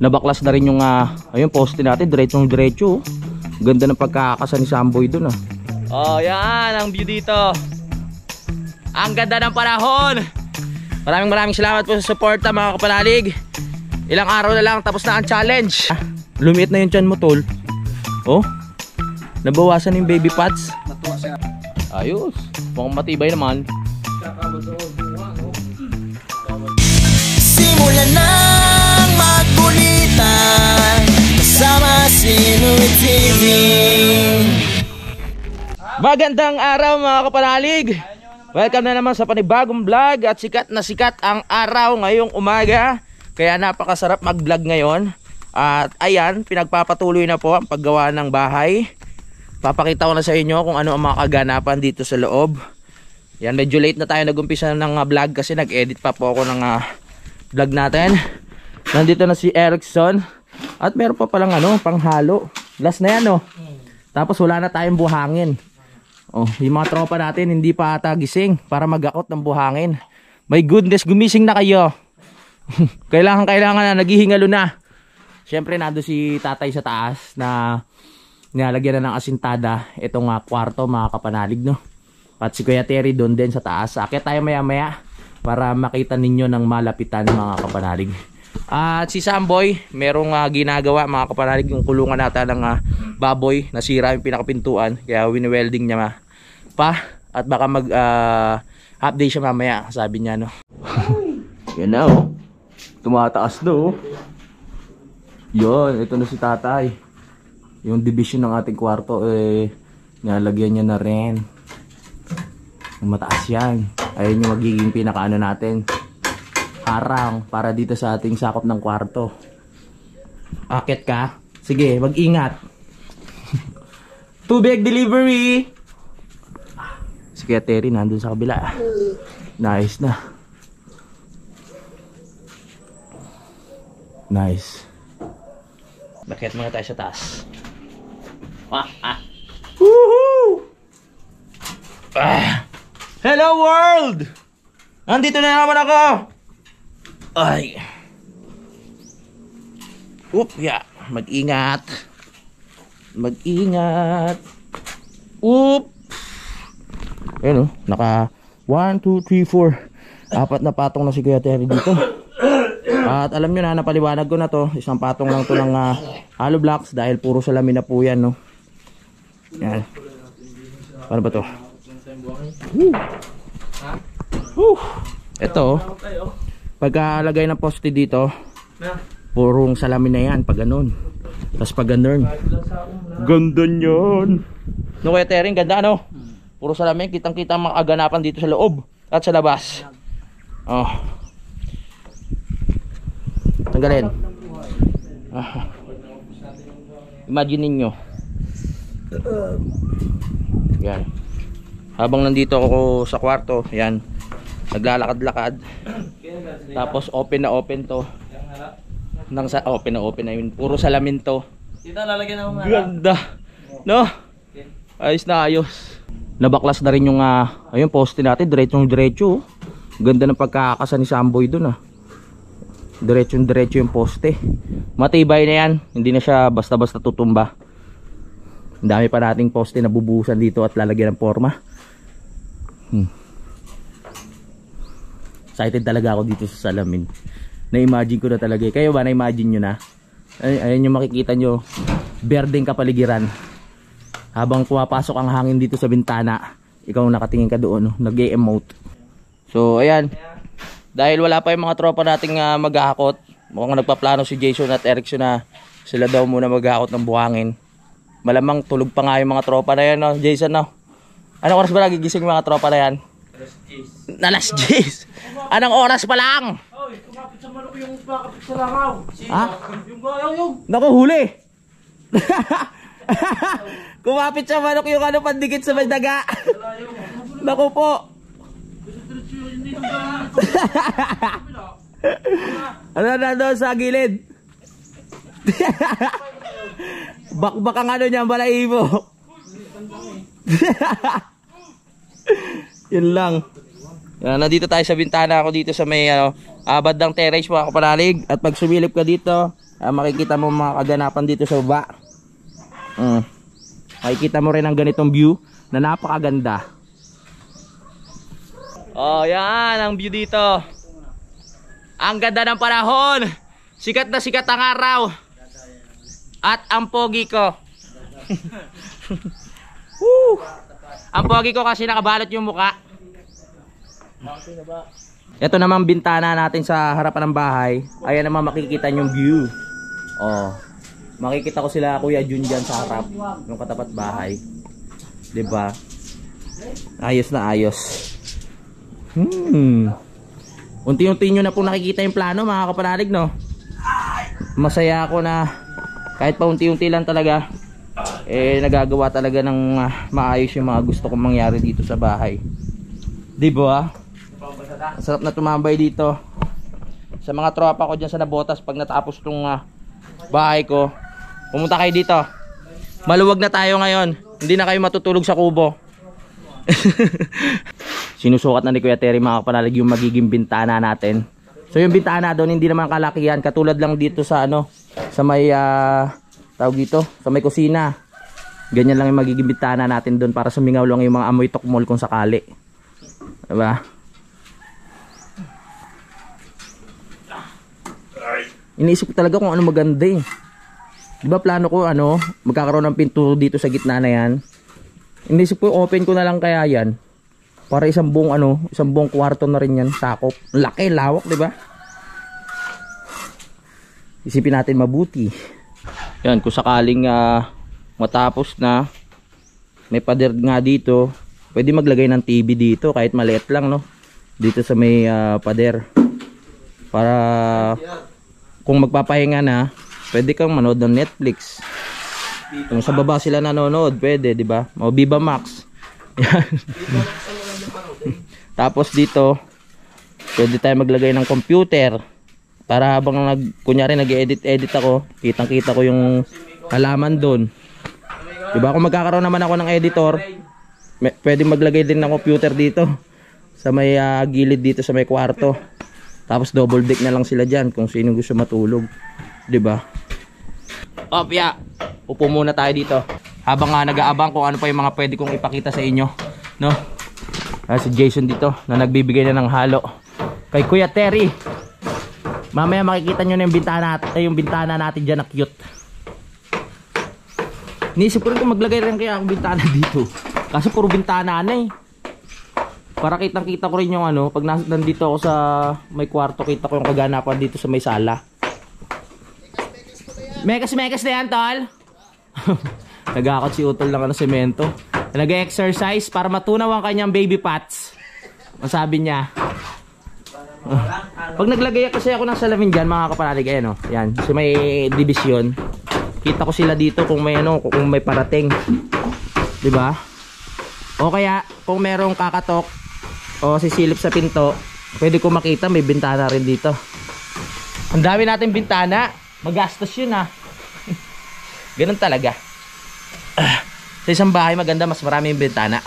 Nabaklas na rin yung ayun, poste natin, diretsong-diretso. Ganda ng pagkakasa ni Samboy dun Oh, yan ang view dito. Ang ganda ng panahon. Maraming salamat po sa suporta mga kapanalig. Ilang araw na lang tapos na ang challenge. Lumiit na yung tiyan mo, tol. Oh, nabawasan yung baby pots. Ayos, mukhang matibay naman. Simulan nang magkulitan kasama si Nuit TV. Magandang araw mga kapanalig. Welcome na naman sa panibagong vlog. At sikat na sikat ang araw ngayong umaga, kaya napakasarap mag vlog ngayon. At ayan, pinagpapatuloy na po ang paggawa ng bahay. Papakita ko na sa inyo kung ano ang mga kaganapan dito sa loob. Yan, medyo late na tayo nag-umpisa ng vlog kasi nag-edit pa po ako ng vlog natin. Nandito na si Erickson. At meron pa palang panghalo. Last na yan Tapos wala na tayong buhangin. Oh, yung mga tropa natin hindi pa ata gising para mag-akot ng buhangin. My goodness, gumising na kayo. kailangan na, naghihingalo na. Siyempre nando si tatay sa taas na nilalagyan na ng asintada itong kwarto mga kapanalig At si Kuya Terry doon din sa taas. Akit tayo maya maya para makita ninyo ng malapitan mga kapanalig. At si Samboy merong ginagawa mga kapanalig, yung kulungan natin ng baboy. Nasira yung pinakapintuan kaya wini-welding niya pa. At baka update siya mamaya, sabi niya Yan na tumataas na Yun, ito na si tatay. Yung division ng ating kwarto nalagyan niya na rin. Mataas yan. Ayun yung magiging pinakaano natin, harang para dito sa ating sakop ng kwarto. Akit ka? Sige, mag-ingat. Tubig delivery. Si Kuya Terry nandun sa kabila. Nice na. Nice. Bakit muna tayo sa taas. Woohoo! Hello world! Nandito na naman ako. Ay. Yeah. Mag-ingat. Mag-ingat. Ayun naka 1, 2, 3, 4. 4 na patong na si Kuya Terry dito. At alam nyo na, napaliwanag ko na to. Isang patong lang to ng hollow blocks dahil puro salamin na po yan Yan. Paano ba to? Ito pagkalagay ng poste dito, purong salamin na yan pag ganun. Tapos pag ganun, ganda nyan Kuya Terry, ganda puro salamin, kitang kita ang makaganapan dito sa loob at sa labas. Tanggalin. Imagine ninyo yan, habang nandito ako sa kwarto, yan, naglalakad-lakad. Tapos open na open to. Open na yun. Puro salamin to. Dito lalagyan ako ganda. Ayos na ayos. Nabaklas na rin yung ayun, poste natin, diretsong-diretso. Ganda ng pagkakasa ni Samboy dun Diretsong-diretso yung poste. Matibay na yan. Hindi na siya basta-basta tutumba. Ang dami pa nating poste na bubuhusan dito at lalagyan ng forma. Excited talaga ako dito sa salamin. Na-imagine ko na talaga. Kayo ba na-imagine nyo na? Ayun yung makikita nyo, berdeng kapaligiran. Habang pumapasok ang hangin dito sa bintana, ikaw nakatingin ka doon, nag-e-emote. So ayan, dahil wala pa yung mga tropa nating mag-aakot, mukhang nagpaplano si Jason at Erickson na sila daw muna mag-aakot ng buhangin. Malamang tulog pa nga yung mga tropa na yan Jason Anong oras ba nagigising yung mga tropa na yan? Alas 10. Anong oras pa lang? Kumapit sa manok yung pakapit sa langaw. Yung naku, huli. Kumapit sa manok yung pandikit sa daga. Naku po. Ano na doon sa gilid? Bakbak ang niyan, balahibo. Yun lang. Nandito tayo sa bintana, ako dito sa may bandang terrace mga kapanalig. At pag sumilip ka dito, Makikita mo mga kaganapan dito sa baba. Makikita mo rin ang ganitong view na napakaganda. Oh, yan ang view dito. Ang ganda ng panahon. Sikat na sikat ang araw. At ang pogi ko. Woo! Ang pogi ko kasi nakabalot yung muka. Ito naman bintana natin sa harapan ng bahay. Ayan naman makikita yung view. Oh. Makikita ko sila Kuya Jun dyan sa harap yung katapat bahay. 'Di ba? Ayos na ayos. Unti-unti nyo na po nakikita yung plano mga kapanalig, no? Masaya ako na kahit pa unti-unti lang talaga nagagawa talaga ng maayos yung mga gusto kong mangyari dito sa bahay. 'Di ba? Sarap na tumambay dito. Sa mga tropa ko dyan sa Nabotas, pag natapos tong bahay ko, pumunta kayo dito. Maluwag na tayo ngayon. Hindi na kayo matutulog sa kubo. Sinusukat na ni Kuya Terry mga kapanalig yung magiging bintana natin. So yung bintana doon hindi naman kalakihan, katulad lang dito sa sa may tawag dito, sa may kusina. Ganyan lang yung magiging bintana natin doon para sumingaw lang yung mga amoy tokmol kung sakali. Diba? Iniisip ko talaga kung ano maganda eh. Diba plano ko magkakaroon ng pinto dito sa gitna na yan. Iniisip ko open ko na lang kaya yan. Para isang buong kwarto na rin yan, sakop. Laki, lawak, diba? Isipin natin mabuti. Yan, kung sakaling matapos na, may pader nga dito, pwede maglagay ng TV dito, kahit maliit lang, no? Dito sa may pader. Para kung magpapahinga na, pwede kang manood ng Netflix. Kung sa baba sila nanonood, pwede, di ba? O Viva Max. Yan. Tapos dito, pwede tayo maglagay ng computer. Para habang kunyari nag-edit ako, kitang-kita ko yung halaman doon. Di ba? Kung magkakaroon naman ako ng editor, pwede maglagay din ng computer dito. Sa may gilid dito sa may kwarto. Tapos double deck na lang sila dyan kung sino gusto matulog. 'Di ba? Opya, upo muna tayo dito. Habang nag-aabang kung ano pa yung mga pwede kong ipakita sa inyo, no? Si Jason dito na nagbibigay na ng halo kay Kuya Terry. Mamaya makikita nyo na yung bintana natin dyan na cute. Niisip ko rin kung maglagay rin kaya akong bintana dito. Kasi puro bintana na eh. Para kitang-kita ko rin yung pag nandito ako sa may kwarto, kita ko yung kaganapan dito sa may sala. Mekas-mekas na yan, tol. Nagakot si Utol lang ng semento. Nag-exercise para matunaw ang kanyang baby pats. Masabi niya. Pag naglagay kasi ako ng salamin dyan, mga kapanalig, yan, sa may division. Kita ko sila dito kung may kung may parating. 'Di ba? O kaya kung merong kakatok o sisilip sa pinto, pwede ko makita may bintana rin dito. Ang dami natin bintana, magastos yun Ganun talaga. Sa isang bahay maganda, mas marami yung bintana.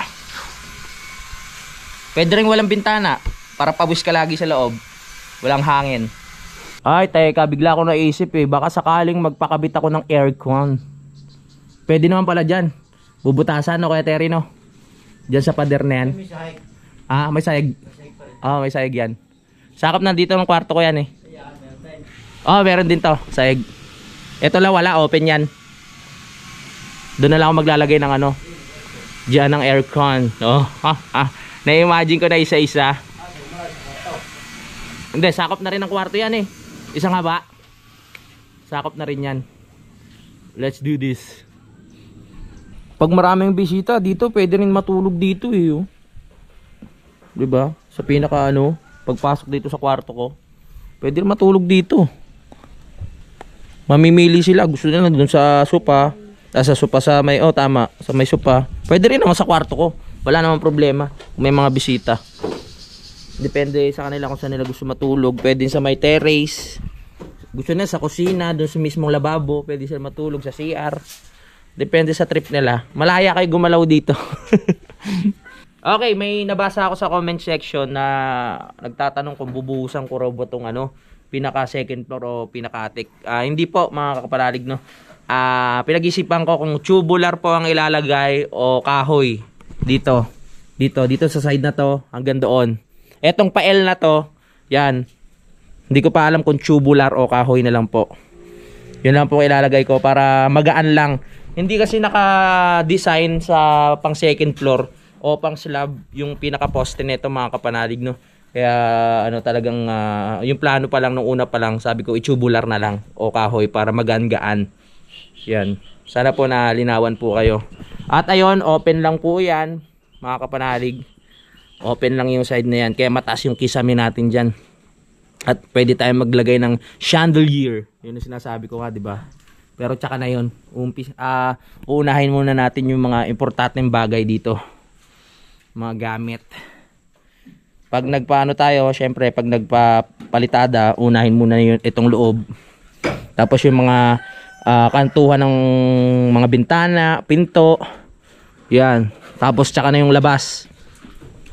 Pwede rin walang bintana para pawis ka lagi sa loob. Walang hangin. Ay teka, bigla ko naisip baka sakaling magpakabit ako ng aircon. Pwede naman pala dyan. Bubutasan Kuya Terry, no? Dyan sa pader na yan. May sayag. May sayag yan. Sakop na dito ng kwarto ko yan meron din to, sayag. Ito lang wala, open yan. Doon na lang ako maglalagay ng dyan ng aircon. Na-imagine ko na isa-isa. Hindi, sakop na rin ang kwarto yan Isa nga ba? Sakop na rin yan. Let's do this. Pag maraming bisita dito, pwede rin matulog dito diba? Sa pinaka pagpasok dito sa kwarto ko, pwede rin matulog dito. Mamimili sila, gusto nila dun sa sopa. Sa sopa sa may tama, sa may sopa. Pwede rin naman sa kwarto ko. Wala namang problema kung may mga bisita. Depende sa kanila kung saan nila gusto matulog. Pwede sa may terrace. Gusto nila sa kusina, dun sa mismong lababo, pwede sila matulog sa CR. Depende sa trip nila. Malaya kayo gumalaw dito. Okay, may nabasa ako sa comment section na nagtatanong kung bubuhusan ko raw ba tong pinaka second floor o pinaka-attic. Hindi po mga kapanalig, no. Pinag-isipan ko kung tubular po ang ilalagay o kahoy dito sa side na to hanggang doon. Etong pa-L na to, yan. Hindi ko pa alam kung tubular o kahoy na lang po. Yun lang po ilalagay ko para magaan lang. Hindi kasi naka-design sa pang second floor o pang slab yung pinaka-poste nito mga kapanalig, no. Kaya ano talagang yung plano pa lang nung una pa lang, sabi ko i-tubular na lang o kahoy para magaan-gaan. Yan. Sana po nalinawan po kayo. At ayun, open lang po yan mga kapanalig. Open lang yung side na yan. Kaya mataas yung kisame natin dyan. At pwede tayong maglagay ng chandelier. Yun ang sinasabi ko nga, di ba? Pero tsaka na yun. Uunahin muna natin yung mga importanteng bagay dito. Mga gamit. Pag nagpaano tayo, syempre pag nagpapalitada, unahin muna yun itong loob. Tapos yung mga kantuhan ng mga bintana, pinto. Yan. Tapos tsaka na yung labas.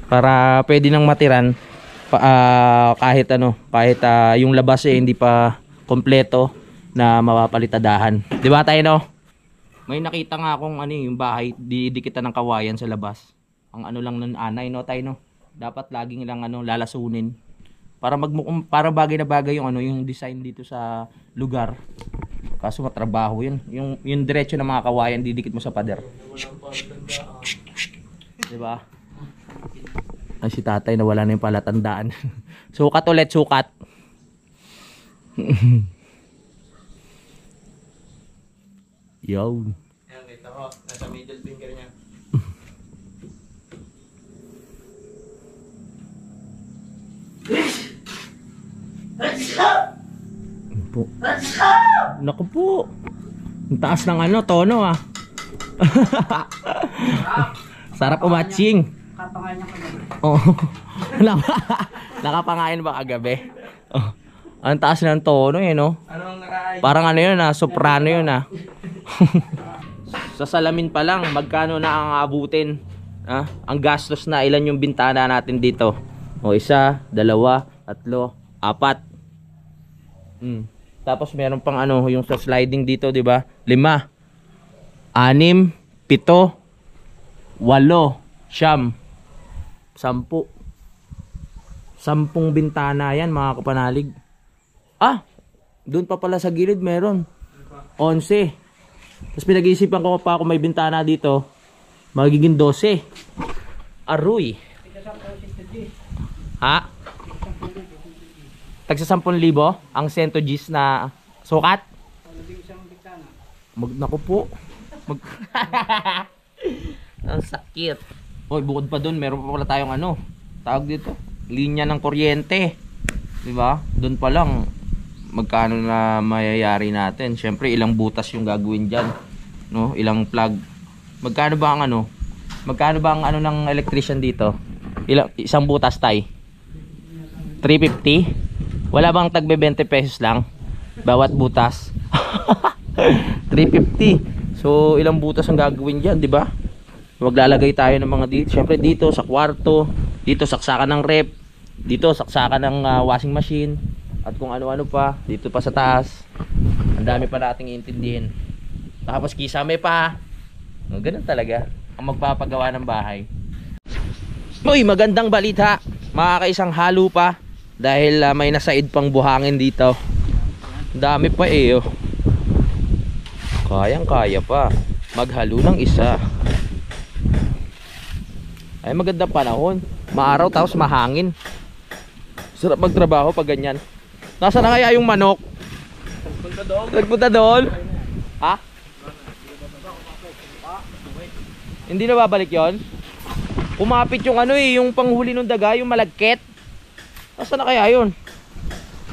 Para pwede nang matiran. Kahit yung labas hindi pa kompleto na mapapalitadahan. 'Di ba tayo, no? May nakita nga akong yung bahay didikitan ng kawayan sa labas. Ang lang nun anay, no tayo, no. Dapat laging lang lalasunin para bagay na bagay yung design dito sa lugar. Kaso matrabaho 'yun. Yung diretso ng mga kawayan didikit mo sa pader. 'Di ba? Ay, si tatay nawala na yung palatandaan. Sukat ulit, sukat. Yo. Ayan, kita ko. Nasa middle finger niya. Po. Naku po. Ang taas ng tono ah. Sarap umatching. Kapangalan niya kagabi. Oh. Nakapangain ba kagabi? Oh. Ang taas ng tono no? Anong nakaay? Parang yun soprano yun Sa salamin pa lang, magkano na ang abutin? Ang gastos na, ilan yung bintana natin dito? O 1, 2, 3, 4. Tapos meron pang yung sa sliding dito, di ba? 5, 6, 7, 8, 9, 10. 10 bintana yan mga kapanalig. Doon pa pala sa gilid meron 11. Tapos pinag-iisipan ko pa kung may bintana dito, magiging 12. Aruy. Tagsa 10,000 ang 100 Gs na sukat. Naku po. Ang sakit. Hoy, bukod pa doon, meron pa pala tayong tawag dito, linya ng kuryente. 'Di ba? Doon pa lang magkano na mayayari natin. Syempre, ilang butas yung gagawin diyan, no? Ilang plug. Magkano ba ang ng electrician dito? Isang butas tay? 350? Wala bang tagbe 20 pesos lang bawat butas? 350. So, ilang butas ang gagawin diyan, 'di ba? Maglalagay tayo ng mga dito. Syempre dito sa kwarto, dito saksakan ng rep, dito saksakan ng washing machine, at kung ano-ano pa, dito pa sa taas. Ang dami pa nating iintindihin. Tapos kisame pa. Ganun talaga ang magpapagawa ng bahay. Uy, magandang balita. Makakaisang halo pa dahil may nasaid pang buhangin dito. Dami pa oh. Kayang-kaya pa maghalo ng isa. Ay, magandang panahon. Maaraw tapos mahangin. Sarap magtrabaho pag ganyan. Nasaan na kaya yung manok? Nagpunta doon? Hindi na babalik yon? Umapit yung yung panghuli ng daga, yung malagkit. Nasaan na kaya yun?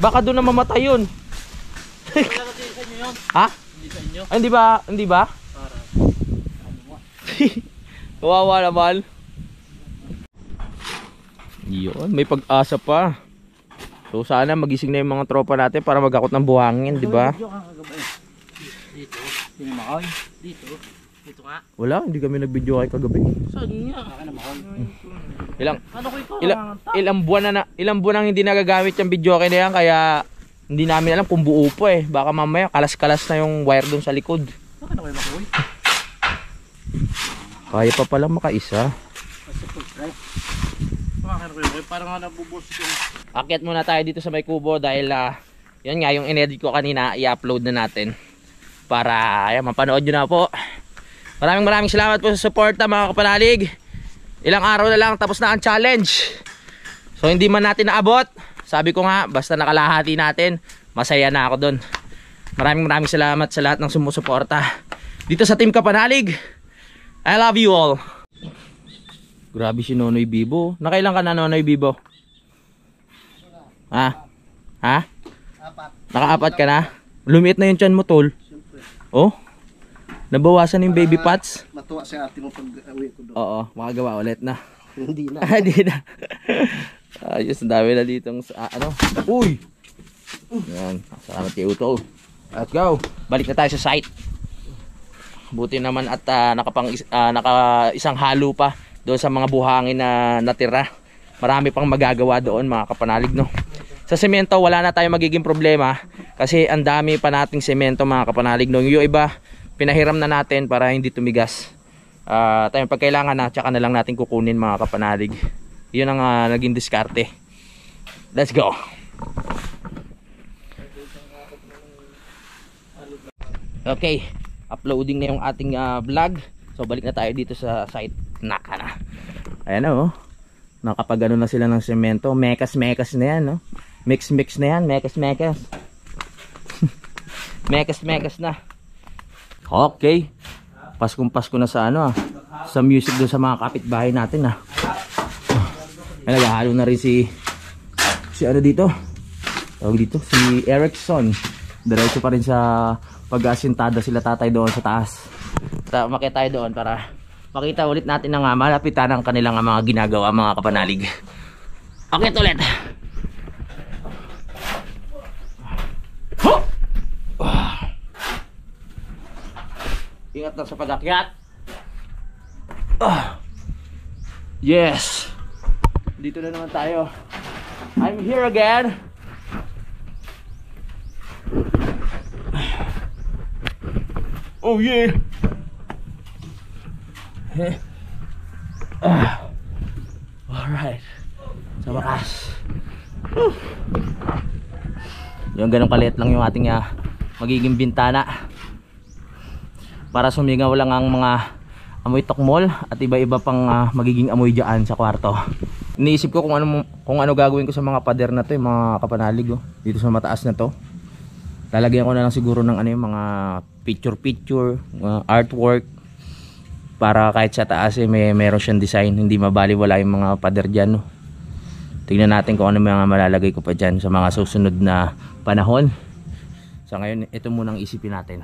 Baka doon na mamatay yun. Hindi sa inyo. Ay, hindi ba? Kawawa naman. Yun, may pag-asa pa. So sana magising na yung mga tropa natin para magakot ng buhangin, di ba? Dito, pinamakoy. Dito nga. Wala, hindi kami nag-video kay kagabi. Saan nga? Ilang buwan nang hindi nagagamit yung video kay na yan, kaya Hindi namin alam kung buo po eh. Baka mamaya kalas-kalas na yung wire doon sa likod. Bakit na kayo makuwi? Kaya pa palang makaisa. Bakit na kayo? Parang nga nabubos ko. Akyat muna tayo dito sa may kubo dahil yan nga yung inedit ko kanina, i-upload na natin para ayan, mapanood nyo na po. Maraming salamat po sa suporta mga kapanalig. Ilang araw na lang tapos na ang challenge. So hindi man natin naabot, sabi ko nga basta nakalahati natin, masaya na ako dun. Maraming salamat sa lahat ng sumusuporta dito sa Team Kapanalig. I love you all. Grabe si Nonoy Bibo. Nakailan ka na, Nonoy Bibo? Ha? Naka-4 ka na? Lumiit na yung tiyan mo, tol. Oh? Nabawasan yung baby pots? Matuwa si ate mo pag-uwi ko doon. Oo, makagawa ulit na. Hindi na. Hindi na. Ayos, ang dami na ditong ano. Uy! Yan, salamat kay Utol. Let's go. Balik na tayo sa site. Buti naman at naka isang halo pa doon sa mga buhangin na natira. Marami pang magagawa doon mga kapanalig, no. Sa semento wala na tayong magiging problema kasi ang dami pa nating semento mga kapanalig, no. Yung iba pinahiram na natin para hindi tumigas. Tayong pagkailangan na tsaka na lang natin kukunin mga kapanalig. Yun ang naging diskarte. Let's go. Okay, uploading na yung ating vlog. So balik na tayo dito sa site. Naka na. Ayan na oh. Nakapag ano na sila ng semento. Mekas na yan, no? Mix na yan. Mekas Mekas na. Okay. Pasko na sa ano sa music doon sa mga kapitbahay natin Ay, naghahalo na rin si ano dito. Tawag dito si Erickson. Diretso pa rin sa pag-asintada sila tatay doon sa taas. Makita tayo doon para makita ulit natin ang malapitan ng kanilang mga ginagawa mga kapanalig. Okay ulit. Ingat lang sa pag-akyat. Yes. Dito na naman tayo. I'm here again. Oh yeah. Alright. Sa wakas. Yung ganun kaliit lang yung ating magiging bintana. Para sumingaw lang ang mga amoy tokmol at iba-iba pang magiging amoy dyan sa kwarto. Iniisip ko kung ano gagawin ko sa mga pader na to, yung mga kapanalig dito sa mataas na to. Lalagyan ko na lang siguro ng ano yung mga picture artwork para kahit sa taas meron siyang design, hindi mabaliwala yung mga pader dyan, no? Tingnan natin kung ano mga malalagay ko pa dyan sa mga susunod na panahon. Sa ngayon ito munang isipin natin,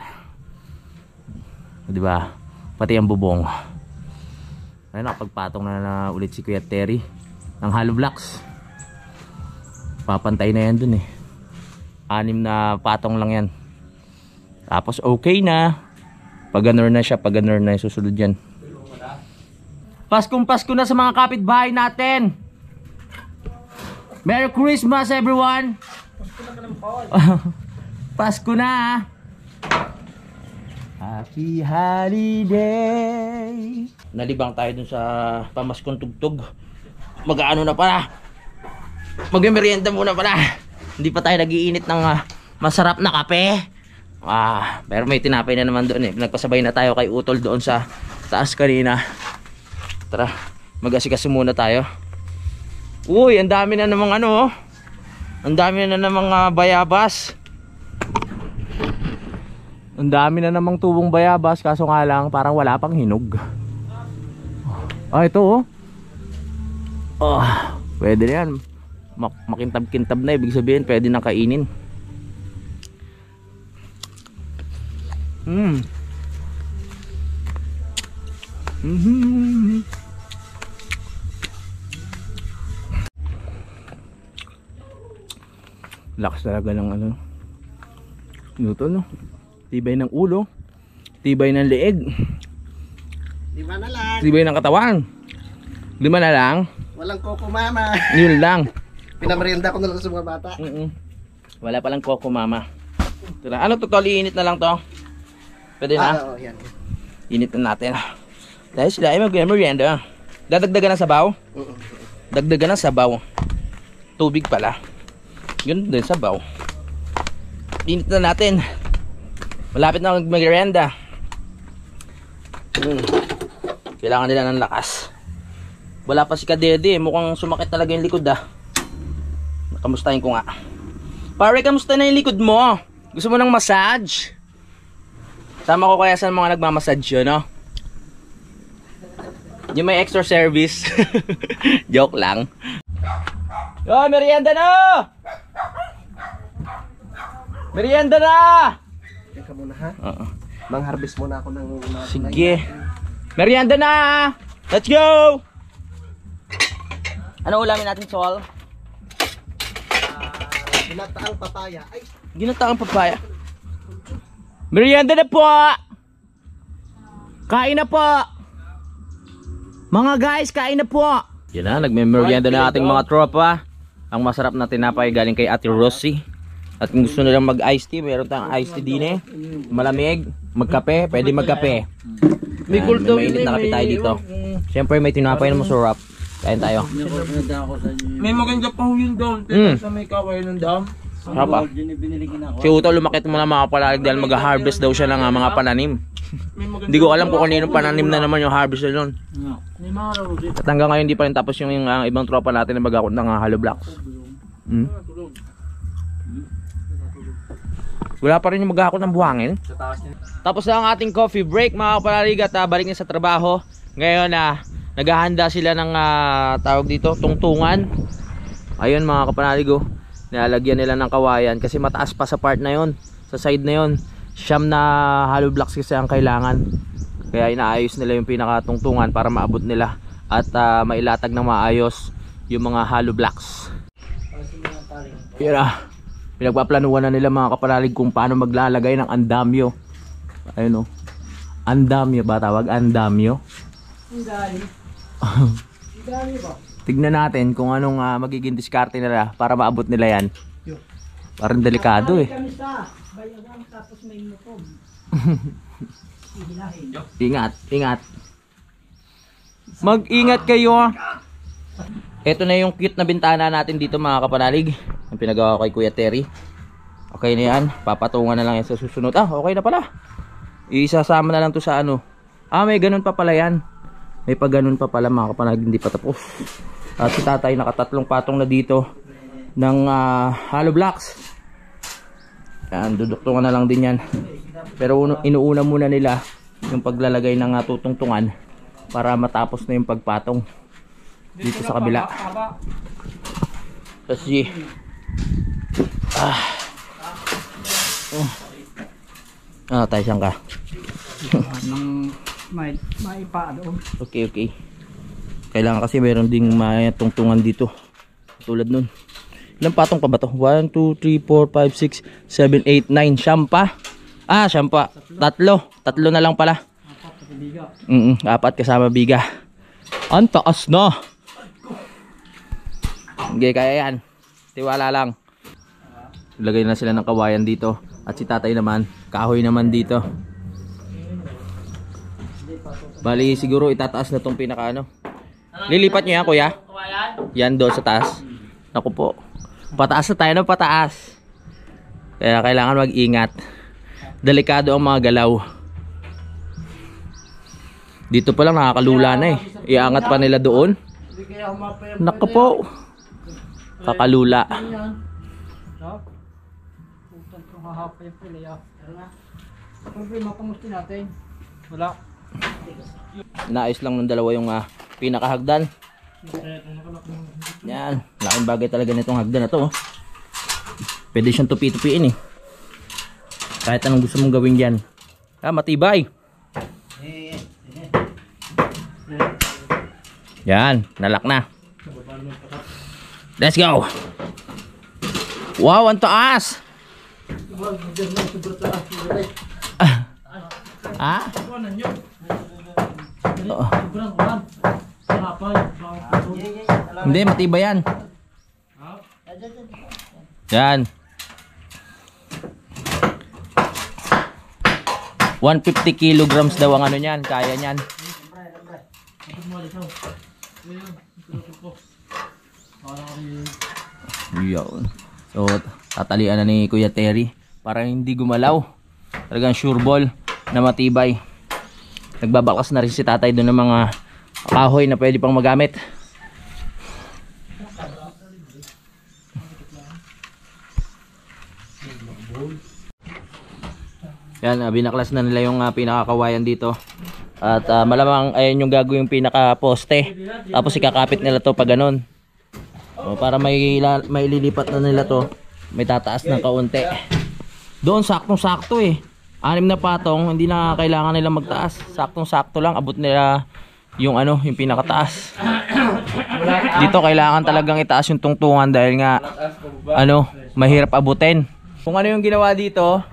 diba? Pati ang bubong. Ayun, nakapagpatong na ulit si Kuya Terry ng hollow blocks. Papantay na yan dun 6 na patong lang yan. Tapos okay na. Pag-ganor na siya, pag-ganor na yung susunod yan. Paskong Pasko na sa mga kapitbahay natin. Merry Christmas everyone. Pasko na. Happy holiday. Nalibang tayo dun sa pamaskong tugtog. Mag-ano na pala, mag-merienda muna pala. Hindi pa tayo nagiinit ng masarap na kape. Pero may tinapay na naman doon Nagpasabay na tayo kay Utol doon sa taas kanina. Tara, mag-asikaso muna tayo. Uy, ang dami na namang ang dami na namang bayabas. Ang dami na namang tubong bayabas, kaso nga lang parang wala pang hinog. Ito pwede na yan. Makintab-kintab na, ibig sabihin pwede na kainin. Lakas talaga ng luto, no? Tibay ng ulo, tibay ng leeg, 5 na lang. tibay ng katawan. 5 na lang. Walang koko mama. Yun lang. Pinamerienda ko na lang sa mga bata. Wala palang coco mama. Ito na. Ano to, tol? Iinit na lang to. Pwede na? Oo, yan. Init na natin. Dahil sila ay mag-merienda. Dadagdagan ng sabaw? Dagdagan ng sabaw. Tubig pala. Yun din, sabaw. Init na natin. Malapit na mag-merienda. Kailangan nila ng lakas. Wala pa si Kadede. Mukhang sumakit talaga yung likod ah. Kamustahin ko nga. Pare, kamusta na yung likod mo? Gusto mo ng massage? Sama ko kaya sa mga nagmamassage yun, no? Yung may extra service. Joke lang. Yo, merienda na! Merienda na! Teka muna ha. Oo. Mang-harvest muna ako ng mga Sige. Merienda na! Let's go! Ano ulamin natin, Sol? Ginataang papaya. Ay, Ginataang papaya. Merienda na po! Kain na po! Mga guys, kain na po! Yan na, nagme-merienda na ating mga tropa. Ang masarap na tinapay galing kay Ate Rosie. At kung gusto nilang mag-iced tea, meron tayong iced tea din eh. Malamig, magkape, pwede magkape. May mainit na kape tayo dito. Siyempre may tinapay na masarap. Kain tayo. May maganda pa yun doon. Sa may kaway ng dam. Ano pa? Si Uto lumakit mo na mga palalig dahil mag-harvest daw siya ng mga pananim. Hindi ko alam kung kanino pananim na naman yung harvest na yun. At hanggang ngayon hindi pa rin tapos yung ibang tropa natin na mag-akot ng hollow blocks. Wala pa rin yung mag-akot ng buhangin. Tapos na ang ating coffee break mga kapalalig at balik na sa trabaho. Ngayon naghahanda sila ng tawag dito, tungtungan. Ayun mga kapalalig oh. Nilalagyan nila ng kawayan kasi mataas pa sa part na yon, sa side na yon. Siyam na hollow blocks kasi ang kailangan. Kaya inaayos nila yung pinakatungtungan para maabot nila at mailatag ng maayos yung mga hollow blocks. Yan pinagpaplanuhan na nila mga kapalalig kung paano maglalagay ng andamyo. Ayun oh. Andamyo ba tawag? Andamyo. Tignan natin kung anong magiging diskarte nila para maabot nila yan. Parang delikado eh. Ingat, ingat. Mag-ingat kayo. Ito na yung cute na bintana natin dito mga kapanalig. Ang pinagawa ko kay Kuya Terry. Okay na yan. Papatungan na lang yan sa susunod. Okay na pala. Isasama na lang to sa ano. May ganun pa pala yan. May pa ganun pa pala mga kapanalig. Hindi pa tapos. At si tatay nakatatlong patong na dito ng hollow blocks. Yan, duduktungan na lang din yan. Pero inuuna muna nila yung paglalagay ng tutungtungan para matapos na yung pagpatong dito sa kabila. Kasi tayo siyang ka. May paano. Okay. Kailangan kasi mayroon ding may tungtungan dito. Tulad nun. Ilang patong pa ba to? 1, 2, 3, 4, 5, 6, 7, 8, 9. Siyampa. Siyampa. Tatlo na lang pala. Apat kasama biga. Ang taas na. Okay, kaya yan. Tiwala lang. Lagay na sila ng kawayan dito. At si tatay naman, kahoy naman dito. Bali siguro itataas na tong pinaka ano. Lilipat nyo yan kuya? Yan doon sa taas. Naku po. Pataas na tayo na pataas. Kaya kailangan mag-ingat. Delikado ang mga galaw. Dito pa lang nakakalula na eh. Iangat pa nila doon. Naku po. Kakalula. Naayos lang ng dalawa yung pinakahagdan. Yan, laking bagay talaga nitong hagdan na to. Pwede siyang tupi-tupiin eh. Kahit anong gusto mong gawin dyan. Matibay. Yan, nalak na. Let's go. Wow, ang taas. Hindi, matibay yan. Yan. 150 kilograms daw ang ano niyan, kaya niyan. Yun. So, tatalian na ni Kuya Terry para hindi gumalaw. Talagang sure ball na matibay. Nagbabakas na rin si tatay doon ng mga kahoy na pwede pang magamit. Yan, binaklas na nila yung pinakakawayan dito. At malamang ayun yung gagawin yung pinaka-poste. Tapos ikakapit nila to pag ganun. O, para may ililipat na nila to. May tataas ng kaunti. Doon saktong-sakto eh. 6 na patong, hindi na kailangan nila magtaas. Saktong-sakto lang, abot nila yung ano, yung pinakataas. Dito kailangan talagang itaas yung tungtungan dahil nga ano, mahirap abutin. Kung ano yung ginawa dito,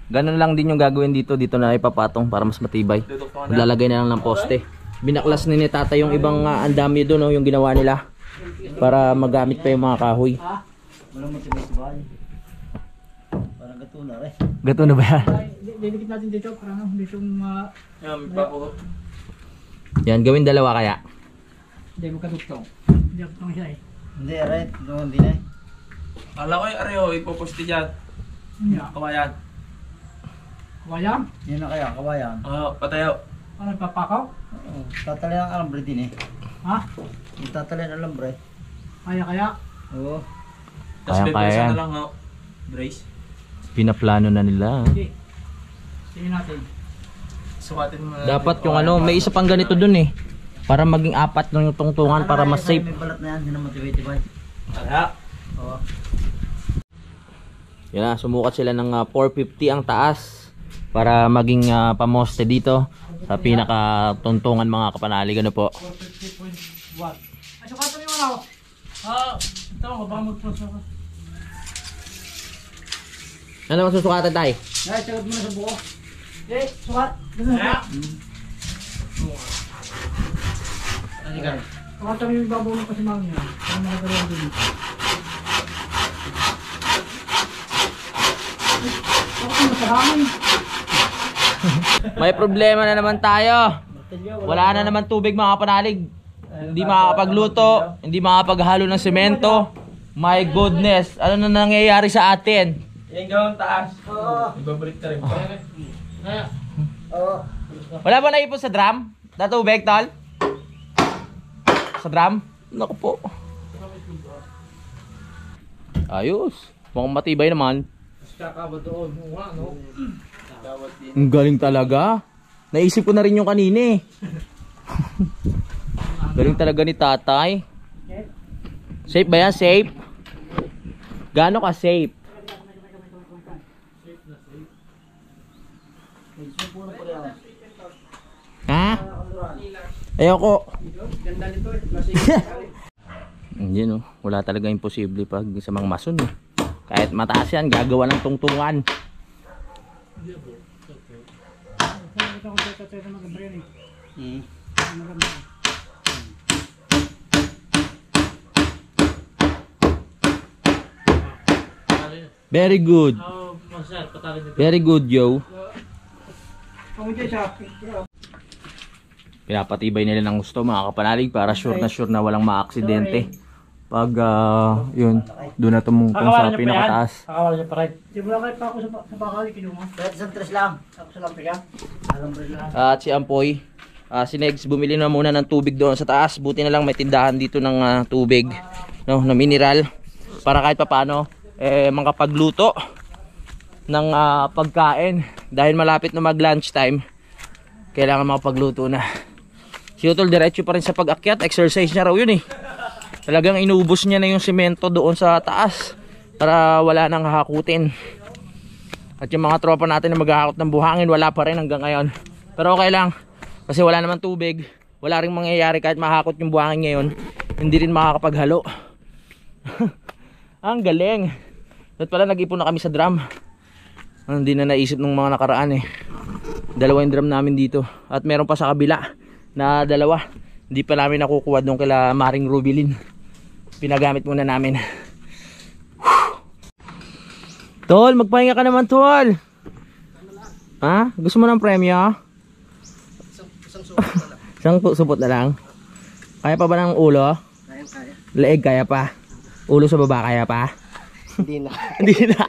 ganun lang din yung gagawin dito. Dito na ipapatong para mas matibay. Maglalagay na lang ng poste. Binaklas ni tatay yung ibang andami doon, no, yung ginawa nila para magamit pa yung mga kahoy. Parang gato na rin. Gato na ba yan? Didikit natin dito para hindi itong Yan, gawin dalawa kaya. hindi mo kadugtong. Hindi ako itong siya eh. Hindi, right. Doon din eh. Kala ko yung areho, ipoposte dyan. Yeah. Kamayan. Kawayan? Yun na kaya, kawayan. Patayo. Ano nagpapakaw? Oo. Tatali ang alambre din eh. Ha? Tatali ang alambre. Kaya? Oo. Tapos Kaya bebresa yan. na lang, no? Brace. Pinaplano na nila. Sige. Sige natin. Sukatin mo na. Dapat yung ano, may isa pang ganito dun eh. Para maging 4 lang yung tungtungan para mas safe. May balat na yan, hindi na matibay-tibay. Kaya. Oo. Yan na, sumukat sila ng 450 ang taas para maging pamoste dito sa pinaka-tuntungan mga kapanalig. Ano po? 450.1. Ay, sukatan mo yung ano? Ito ako, baka mag-post ako. Ano ang susukatan tayo? Ay, sagot mo na sa buko. Okay, sukat. Ganun. Sukatan mo yung babaw ng pasimang niya. Para makagalaw din. Sukatan mo sa hangin. May problema na naman tayo. Wala na naman tubig mga kapanalig. Hindi makakapagluto, hindi makakapaghalo ng semento. My goodness, ano na nangyayari sa atin? Yan gawang taas. Oo. Ibabalik ka rin. Oo. Wala ba naipon sa drum? Na tubig, tol? Sa drum? Naku po. Ayos. Mukhang matibay naman. Kakabot doon. No? Ang galing talaga. Naisip ko na rin yung kanina eh. Galing talaga ni tatay. Safe ba yan? Safe? Gaano ka safe? Ha? Ayoko. Hindi no. Wala talaga imposible pag sa mga mason eh. Kahit mataas yan, gagawa ng tungtungan. Ito ko sa maganda yan eh. Maganda. Very good. Very good, yo. Kung hindi siya, Pinapatibay nila ng gusto mga kapanalig para sure na walang maaksidente. Pag yun, doon na tumungtong sa pinakataas. kakawala siya pa rin. Simula kahit pa ako sa bakali, kinuha. Kahit isang tres lang. Ako sa lampi ka. Alambre lang. At si Ampoy, si Negs bumili na muna ng tubig doon sa taas. Buti na lang may tindahan dito ng tubig, no, na mineral. Para kahit papaano, makapagluto ng pagkain. Dahil malapit na mag lunch time, kailangan makapagluto na. Si Utol diretso pa rin sa pag-akyat. Exercise niya raw yun eh. Talagang inubos niya na yung semento doon sa taas para wala nang hahakutin. At yung mga tropa natin na maghahakot ng buhangin, wala pa rin hanggang ngayon. Pero okay lang, kasi wala naman tubig. Wala rin mangyayari kahit mahakot yung buhangin ngayon. Hindi rin makakapaghalo. Ang galing. At pala nag-ipon na kami sa drum. Hindi na naisip ng mga nakaraan eh. 2 yung drum namin dito. At meron pa sa kabila na 2. Hindi pa namin nakukuha doon kila Maring Rubilin. Pinagamit muna namin. Tol, magpahinga ka naman, Tol. Ha? Gusto mo ng premyo? Isang supot na lang. Kaya pa ba ng ulo? Kaya. Leeg kaya pa? Ulo sa baba kaya pa? Hindi na. Hindi na.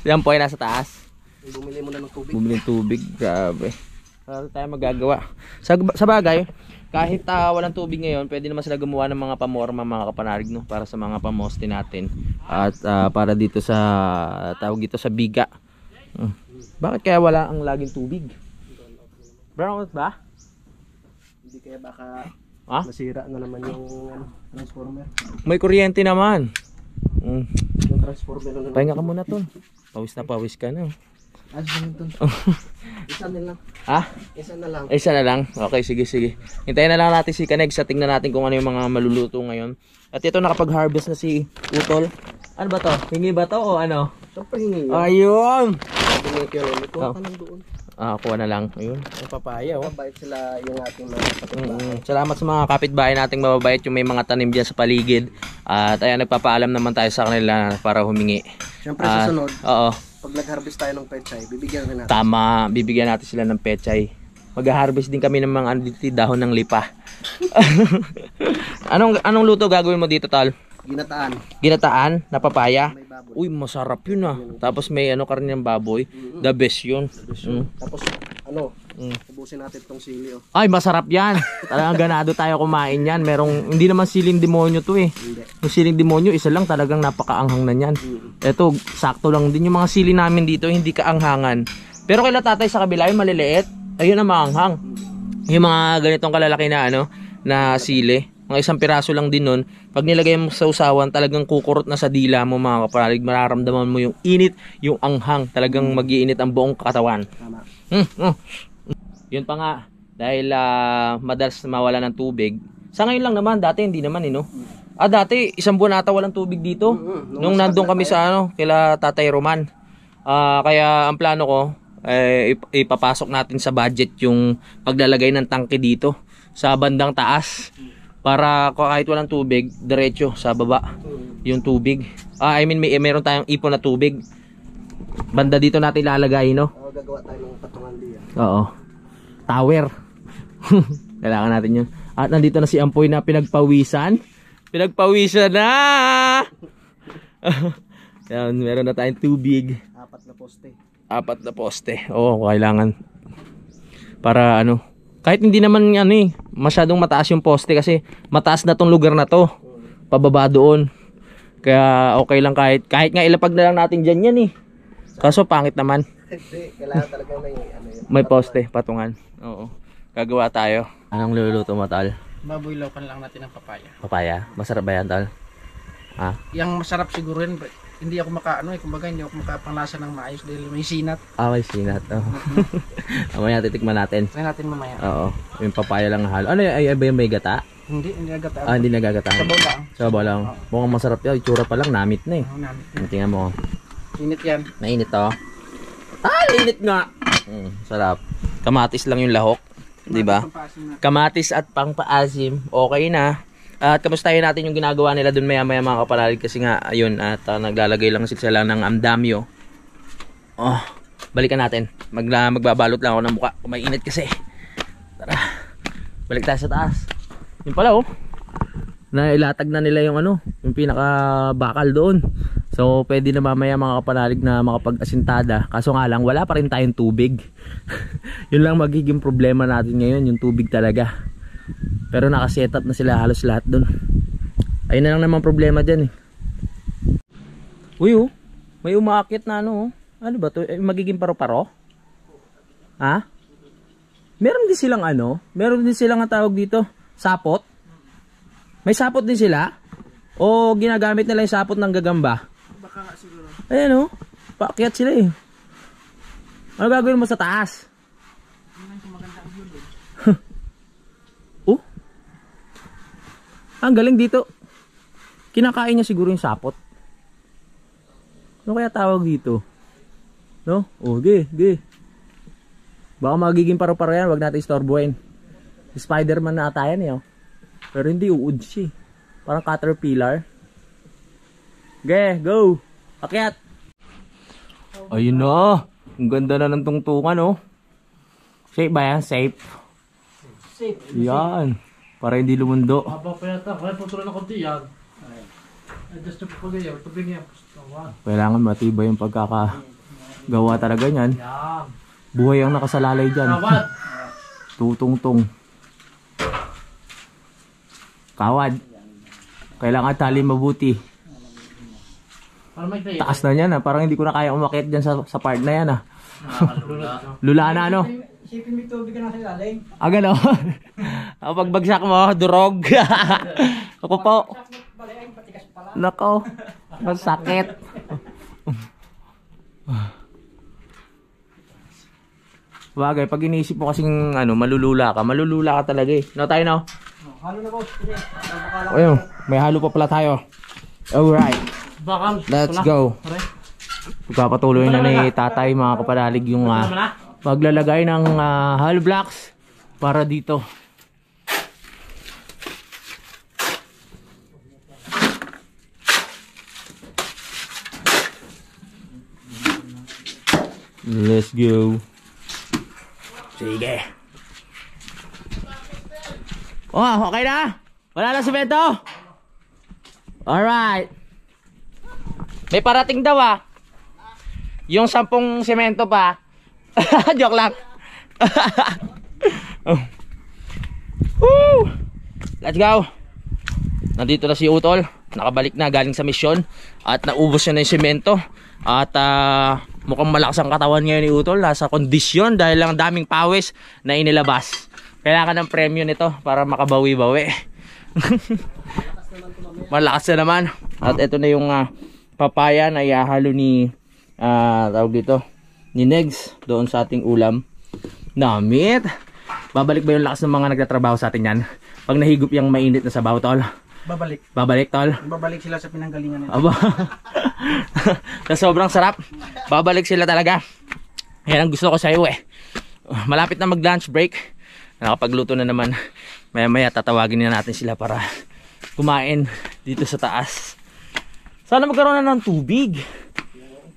Yan po ay nasa taas. Bumili mo na ng tubig. Bumili ng tubig. Grabe. Wala tayo magagawa. Sa bagay, kahit walang tubig ngayon, pwede naman sila gumawa ng mga pamorma, mga kapanalig, no? Para sa mga pamoste natin. At para dito sa, tawag dito sa biga. Bakit kaya wala ang laging tubig? Brownout ba? Hindi kaya baka Masira na naman yung transformer. May kuryente naman. Yung transformer na naman. Pahinga ka muna tol. Pawis na pawis ka na. Isa na lang. Ha? Isa na lang. Isa na lang. Okay, sige, sige. Hintayin na lang natin si Kaneg sa tingnan natin kung ano yung mga maluluto ngayon. At ito nakapag-harvest na si Utol. Ano ba to? Hingi ba to o ano? Siyempre hingi yun. Ayun! Sabi niya kaya, ito ka lang doon. Kuha na lang. Ayun, ang papaya oh. Mabait sila yung ating mga kapitbahay. Salamat sa mga kapitbahay nating mababait yung may mga tanim dyan sa paligid. At ayan, nagpapaalam naman tayo sa kanila para humingi. Siyempre sa sunod, Oo. pag nag-harvest tayo ng pechay, bibigyan rin natin. Tama, bibigyan natin sila ng pechay. Mag-harvest din kami ng mga dahon ng lipa. Anong luto gagawin mo dito, Tal? Ginataan. Ginataan na papaya. May baboy. Uy, masarap yun ah. Tapos may karne ng baboy. The best yun. Tapos ubusin natin tong sili oh. Ay, masarap yan. Talagang ganado tayo kumain yan. Hindi naman siling demonyo to eh. Hindi. Yung siling demonyo, isa lang talagang napakaanghang na yan. Ito, sakto lang din. Yung mga sili namin dito, hindi kaanghangan. Pero kaya tatay sa kabila, yung maliliit, ayun ang maanghang. Yung mga ganitong kalalaki na na sili. Mga isang piraso lang din nun. Pag nilagay mo sa usawan, talagang kukurot na sa dila mo mga kapanalig. Mararamdaman mo yung init, yung anghang. Talagang mag-iinit ang buong katawan. Tama. Yun pa nga, dahil madalas mawala ng tubig. Sa ngayon lang naman, dati hindi naman no? Dati isang buwan ata walang tubig dito. Nung nandun kami sa kila Tatay Roman. Kaya ang plano ko, ipapasok natin sa budget yung paglalagay ng tangke dito sa bandang taas. Para kahit walang tubig, diretso sa baba yung tubig. Meron tayong ipon na tubig. Banda dito natin ilalagay, no? Gagawa tayo ng patungan diyan. Oo. Tower. Kailangan natin yun. At nandito na si Ampoy na pinagpawisan. Pinagpawisan na! Yan, meron na tayong tubig. 4 na poste. 4 na poste. Oo, kailangan. Para kahit hindi naman masyadong mataas yung poste kasi mataas na tong lugar na to. Pababa doon. Kaya okay lang kahit nga ilapag na lang natin dyan yan Kaso pangit naman. Hindi, kailangan talaga May poste, patungan. Oo. Gagawa tayo. Anong luluto mo, Tal? Baboy laukan lang natin ng papaya. Papaya? Masarap ba yan, Tal? Yang masarap siguro yun, hindi ako kumbaga hindi ako makapanglasa ng maayos dahil may sinat. May sinat. Mamaya titikman natin. Try natin mamaya. Oo. Yung papaya lang halo. Ano ba yung may gata? Hindi agad. Hindi nagagata. Sabaw lang. Sabaw lang. Mukhang masarap yan. Itsura pa lang, namit na Tingnan mo. Init yan. Mainit to. Init nga. Sarap. Kamatis lang yung lahok. Diba? Kamatis at pangpaasim. Okay na. At kamustahin natin yung ginagawa nila dun maya mga kapalalig kasi nga ayun at naglalagay lang sila ng amdamyo. Balikan natin. Magbabalot lang ako ng mukha. Mainit kasi. Tara. Balik tayo sa taas. Yun pala nailatag na nila yung yung pinaka bakal doon. So pwede na mamaya mga kapanalig na makapag-asintada. Kaso nga lang wala pa rin tayong tubig. Yun lang magiging problema natin ngayon, yung tubig talaga. Pero naka-setup na sila halos lahat doon. Ayun na lang naman problema dyan Uy may umaakit na Ano ba to? Magiging paro-paro? Meron din silang meron din silang ang tawag dito, sapot. May sapot din sila? O ginagamit nila yung sapot ng gagamba? Baka nga siguro. Ayan paakyat sila Ano gagawin mo sa taas? Ang galing dito. Kinakain niya siguro yung sapot. Ano kaya tawag dito? No? Ge. Baka magiging paro-paro yan. Wag natin istorbohin. Spider-Man na ata yan Pero hindi uod siya. Parang caterpillar. Ge, go! Akyat! Ayun na! Ang ganda na ng tungtungan, oh. Safe ba yan? Safe? Safe. Yan. Para hindi lumundo. Haba pa yata. Kaya putulan ng konti yan. Adjust na po pag-ayaw. Tubig yan. Kailangan matibay yung pagkakagawa talaga niyan. Yan. Buhay ang nakasalalay dyan. Kawad. Tutungtong. Kawad. Kailangan tali mabuti. Para may tayo. Taas na yan, parang hindi ko na kaya umakyat dyan sa part na yan. Lula na, ano? Isipin mo tubig ka na sa ilalim. Gano'n. Pag bagsak mo, durog. Ako po. Nako. Masakit. Bagay, pag iniisip mo kasing malulula ka talaga eh. No, tayo no? Halo na boss. Sige. Ayun, may halo pa pala tayo. Alright, Bakal. let's go. Pagpapatuloy na ni tatay mga kapanalig yung paglalagay ng hollow blocks para dito. Let's go. Sige. Oh, okay na? Wala na semento? Alright. May parating daw Yung 10 semento pa. Joke lang. Oh. Woo! Let's go. Nandito na si Utol. Nakabalik na galing sa misyon. At naubos niya na yung semento. At mukhang malakas ang katawan ngayon ni Utol. Nasa kondisyon dahil lang daming pawis na inilabas. Kailangan ng premyo nito para makabawi-bawi. Malakas na naman. At ito na yung papaya na ihahalo ni tawag dito ni Negs doon sa ating ulam. Namit. Babalik ba yung lakas ng mga nagtatrabaho sa atin yan? Pag nahigop yung mainit na sabaw, Tol? Babalik. Babalik, Tol? Babalik sila sa pinanggalingan nila. Aba. Sa sobrang sarap. Babalik sila talaga. Yan ang gusto ko sa iyo eh. Malapit na mag lunch break. Nakapagluto na naman. Maya maya tatawagin na natin sila para kumain dito sa taas. Sana magkaroon na ng tubig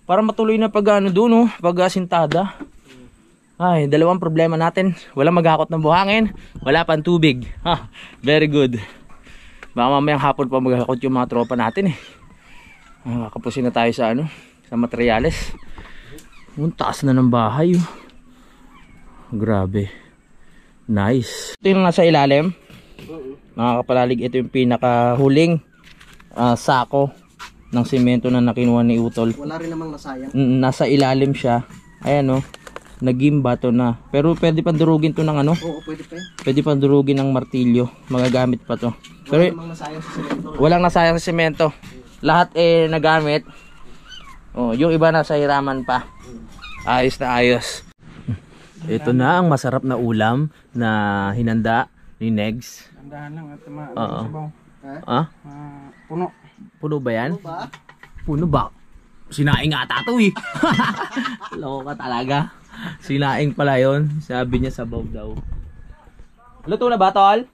para matuloy na pag doon pag asintada. Ay, dalawang problema natin. Walang maghakot ng buhangin, wala pang tubig. Very good. Baka mamayang hapon pa maghakot yung mga tropa natin eh. Kakapusin na tayo sa sa materyales. Ang taas na ng bahay. Grabe. Nice. Ito yung nasa ilalim. Mga kapalalig, ito yung pinakahuling sako ng simento na nakinuha ni Utol. Wala rin namang nasayang. Nasa ilalim siya. Ayan nagimba to na. Pero pwede pa durugin to ng Oo, pwede pa yan. Pwede pa durugin ng martilyo. Magagamit pa to. Wala namang nasayang sa semento. Walang nasayang sa semento. Lahat nagamit. Yung iba nasa hiraman pa. Ayos na ayos. Ito na ang masarap na ulam na hinanda ni Negs. Andahan lang at Oo. puno. Puno ba yan? Ano ba? Puno ba? Sinaing ata to eh. Loko ka talaga. Sinaing pala yun. Sabi niya sabaw daw. Luto na ba, Tol?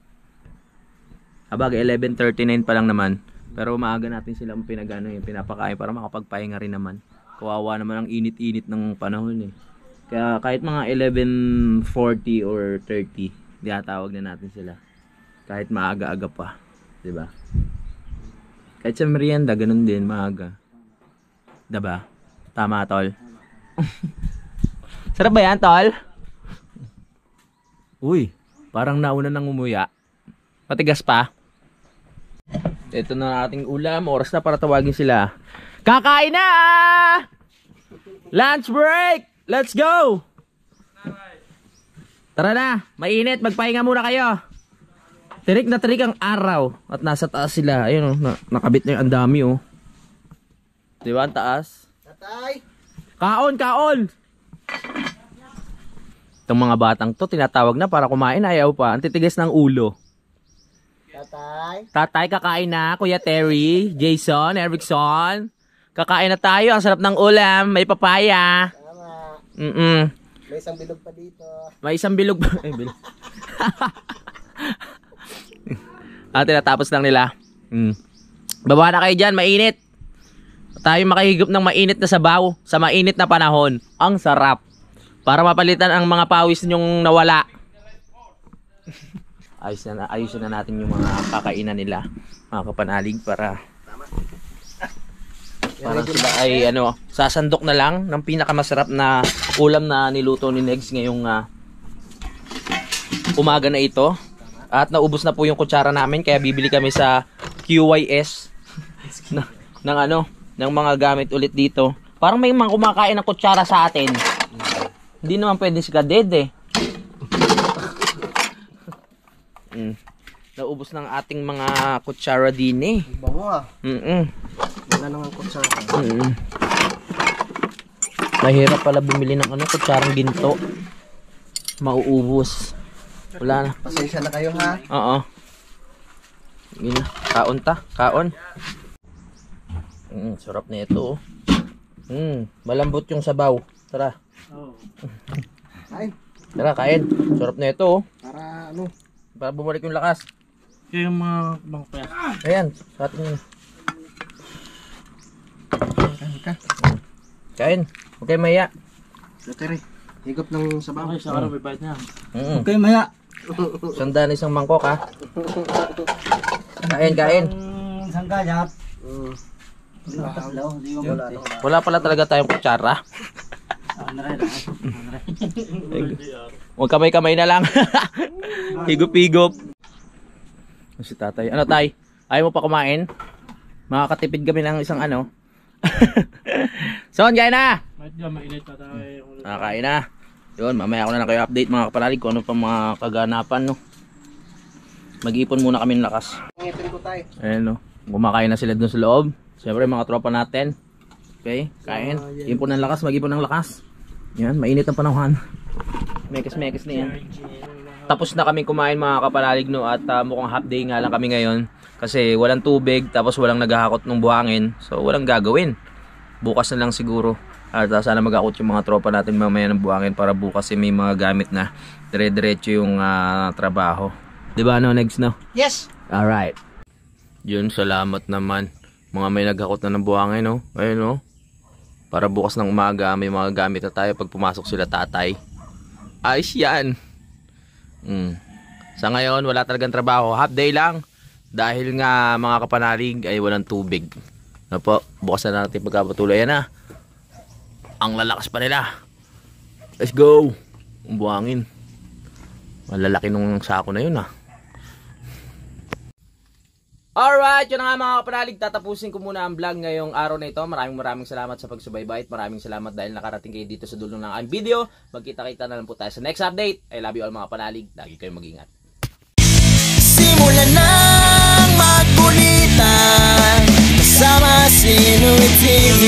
Habag 11:39 pa lang naman. Pero maaga natin silang pinapakain para makapagpahinga rin naman. Kawawa naman ang init-init ng panahon eh. Kaya kahit mga 11:40 or 30, tawag na natin sila. Kahit maaga-aga pa, 'di ba? Kahit sa merienda ganun din, maaga. 'Di ba? Tama, Tol. Sarap ba yan, Tol? Uy, parang nauna nang umuya. Patigas pa. Ito na ating ulam. Oras na para tawagin sila. Kakain na! Lunch break! Let's go! Tara na! Mainit. Magpahinga muna kayo. Tirik na tirik ang araw. At nasa taas sila. Ayun nakabit na yung ang dami Di ba ang taas? Tatay! Kaon! Kaon! Itong mga batang to tinatawag na para kumain. Ayaw pa. Ang titigas ng ulo. Tatay! Tatay, kakain na. Kuya Terry, Jason, Erickson. Kakain na tayo. Ang sarap ng ulam. May papaya. Tama. May isang bilog pa dito. May isang bilog pa. Ay, bilog. Tinatapos lang nila. Baba na kayo dyan. Mainit. tayo makahigop ng mainit na sabaw sa mainit na panahon. Ang sarap. Para mapalitan ang mga pawis nyong nawala. Ayusin na natin yung mga kakainan nila, mga kapanalig, para sila ay sasandok na lang ng pinakamasarap na ulam na niluto ni Negs ngayong umaga na ito. At naubos na po yung kutsara namin, kaya bibili kami sa QYS ng mga gamit ulit dito. Parang may mga kumakain ng kutsara sa atin. Hindi naman pwede si Kaded eh. Naubos ng ating mga kutsara din eh. Bango ah. Wala nang kutsara. Mahirap pala bumili ng kutsarang ginto. Mauubos. Wala na. Pasensya na kayo ha. Oo. Yun na. Kaon ta. Kaon. Sarap na ito. Malambot yung sabaw. Tara. Kain. Tara, kain. Sarap na ito. Para Para bumalik yung lakas. Yung mga payat. Ayan. Sa ating... Kain. Okay, maya. Tere, higop ng sabaw. Okay, sa araw may bayad na. Okay, maya. Sandan isang mangkok ha. Kain. Isang kayat. Wala pala talaga tayong kutsara. Huwag kamay-kamay na lang. Higop-higop. Si tatay. Ano tay? Ayaw mo pa kumain? Makakatipid kami ng isang Son, kain na! Mainit na tayo. Kain na. Yun, mamaya ko na lang kayo update mga kapanalig kung ano pa mga kaganapan, no. Mag-ipon muna kami ng lakas. Ngitin ko tayo. Ayan, no. Kumakain na sila dun sa loob. Siyempre mga tropa natin. Okay, kain. Ipon ng lakas, mag-ipon ng lakas. Yan, mainit ang panahon. Mekes-mekes na yan. Tapos na kami kumain mga kapanalig, no. At mukhang half day nga lang kami ngayon. Kasi walang tubig, tapos walang naghahakot ng buhangin. So walang gagawin. Bukas na lang siguro. At sana mag-akot yung mga tropa natin mamaya ng buhangin para bukas may mga gamit na dire-diretso yung trabaho. Diba Negs, no? Yes! Alright. Yun, salamat naman. Mga may naghakot na ng buhangin, no? Ayun, no? Para bukas ng umaga, may mga gamit na tayo pag pumasok sila tatay. Ayos yan. Sa ngayon, wala talagang trabaho. Half day lang. Dahil nga mga kapanalig ay walang tubig. Ano po? Bukas na natin pagkapatuloy. Yan na. Ang lalakas pa nila. Let's go. Ang buhangin. Malalaki nung sako na yun Alright, yun na nga mga kapanalig. Tatapusin ko muna ang vlog ngayong araw na ito. Maraming salamat sa pagsubaybay. Maraming salamat dahil nakarating kayo dito sa dulo ng aking video. Magkita-kita na lang po tayo sa next update. I love you all mga kapanalig. Lagi kayong mag-ingat. Simulan ng magkulitan kasama si Nuit TV.